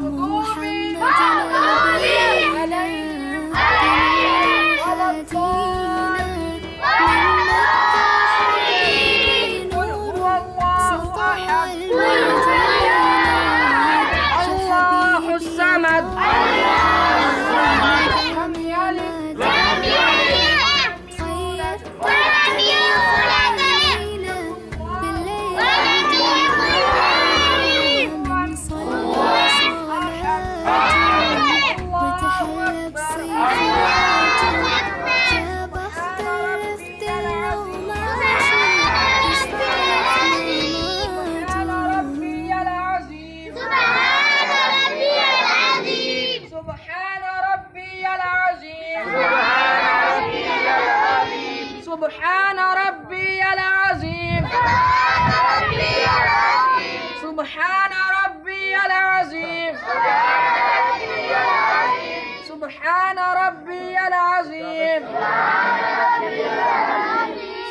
المغضوب عليهم ولا الضالين. قل هو الله أحد الله الصمد لم يلد ولم يولد ولم يكن له سبحان ربي العظيم سبحان ربي العظيم سبحان ربي العظيم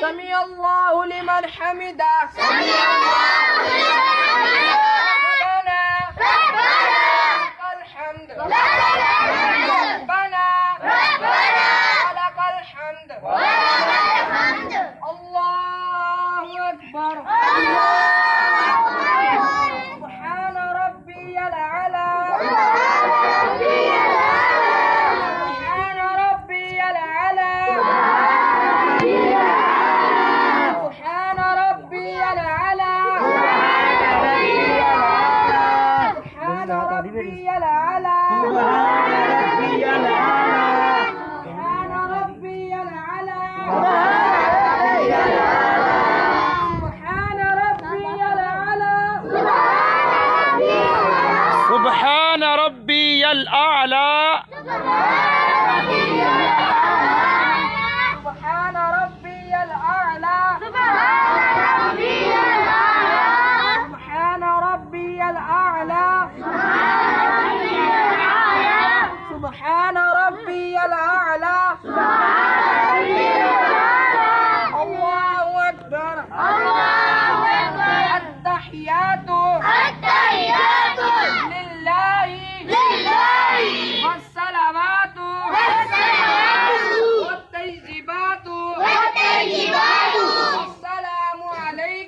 سمع الله لمن حمده ربنا لك الحمد ربنا ولك الحمد الله أكبر سبحان ربي الأعلى سبحان ربي الأعلى سبحان ربي الأعلى سبحان ربي الأعلى سبحان ربي الأعلى سبحان ربي الأعلى.